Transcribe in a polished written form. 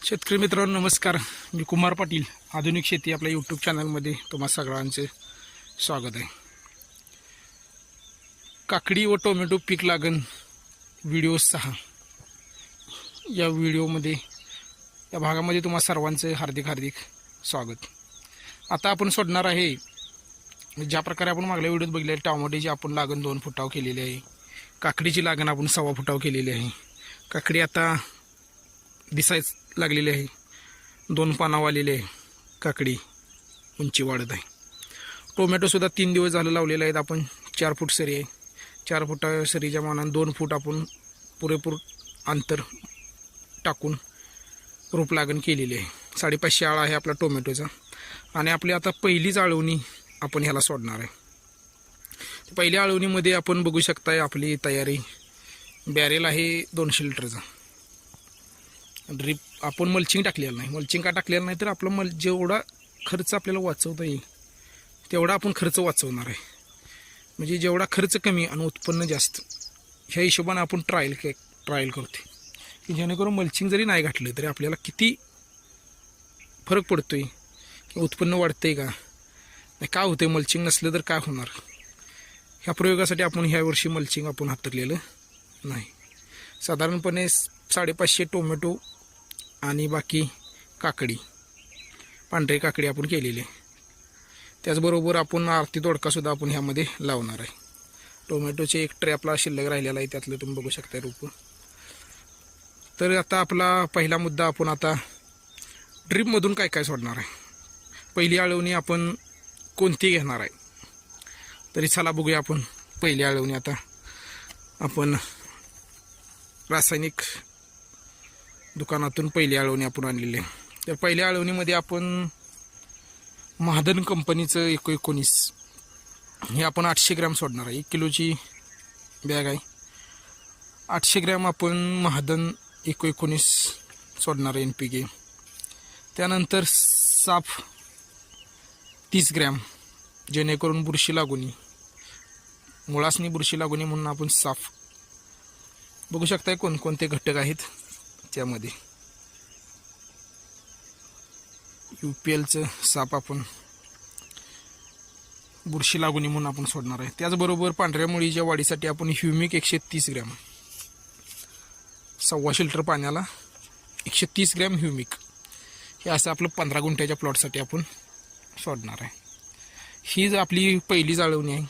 शेतकरी मित्रांनो नमस्कार. मी कुमार पाटील. आधुनिक शेती आपल्या यूट्यूब चॅनलमध्ये तुम्हा सगळ्यांचे स्वागत आहे. काकडी व टोमॅटो पीक लागण व्हिडिओ 6 या व्हिडिओमध्ये या भागामध्ये तुम्हा सर्वांचे हार्दिक स्वागत. आता आपण सोडणार आहे ज्या प्रकारे आपण मागल्या व्हिडिओत बघितले टोमॅटोची आपण लागण 2 फुटाव केलेली आहे. काकडीची लागण आपण 1.25 फुटाव केलेली आहे. काकडी आता दिसायच लागलेली आहे. 2 पानाव आलेले आहे. काकडी उंची वाढत आहे. टोमॅटो सुद्धा 3 दिवस झालं लावलेले आहेत. आपण 4 फूट सरी आहे. 4 फुटा सरीच्या मानाने 2 फूट आपण पुरेपूर अंतर टाकून रोप लागण केलेली आहे. 550 आळा आहे आपला टोमॅटोचा. आणि आपली आता पहिलीच आळवणी आपण ह्याला सोडणार आहे. पहिल्या आळवणीमध्ये आपण बघू शकताय आपली तयारी. बॅरेल आहे 200 लिटरचा. ड्रीप आपण मल्चिंग टाकलेलं नाही. मल्चिंग का टाकलेलं नाही तर आपला जेवढा खर्च आपल्याला वाचवता येईल तेवढा आपण खर्च वाचवणार आहे. म्हणजे जेवढा खर्च कमी आणि उत्पन्न जास्त ह्या हिशोबाने आपण ट्रायल करते की जेणेकरून मल्चिंग जरी नाही घातलं तरी आपल्याला किती फरक पडतोय किंवा उत्पन्न वाढतंय का नाही, काय होतंय मल्चिंग नसलं तर काय होणार. ह्या प्रयोगासाठी आपण ह्या वर्षी मल्चिंग आपण हाताळलेलं नाही. साधारणपणे 550 टोमॅटो आणि बाकी काकडी पांढरी काकडी आपण केलेली आहे. त्याचबरोबर आपण आरती दोडकासुद्धा आपण ह्यामध्ये लावणार आहे. टोमॅटोचे एक ट्रे आपला शिल्लक राहिलेला आहे. त्यातलं तुम्ही बघू शकता रोपं. तर आता आपला पहिला मुद्दा आपण आता ड्रीपमधून काय सोडणार आहे. पहिली आळवणी आपण कोणती घेणार आहे तरी चला बघूया. आपण पहिली आळवणी आता आपण रासायनिक दुकानातून पहिली आळवणी आपण आणलेली आहे. तर पहिल्या आळवणीमध्ये आपण महादन कंपनीचं 19 हे आपण 800 ग्रॅम सोडणार आहे. 1 किलोची बॅग आहे. 800 ग्रॅम आपण महादन 19 सोडणार आहे NPK. त्यानंतर साफ 30 ग्रॅम जेणेकरून बुरशी लागू नये, मुळासनी बुरशी लागू नये म्हणून आपण साफ बघू शकताय कोणकोणते घटक आहेत त्यामध्ये. UPLचं साप आपण बुरशी लागू नये म्हणून आपण सोडणार आहे. त्याचबरोबर पांढऱ्या मुळीच्या वाढीसाठी आपण ह्युमिक 130 ग्रॅम 1.25 लिटर पाण्याला 130 ग्रॅम ह्युमिक हे असं आपलं 15 गुंठ्याच्या प्लॉटसाठी आपण सोडणार आहे. ही आपली पहिली आळवणी आहे.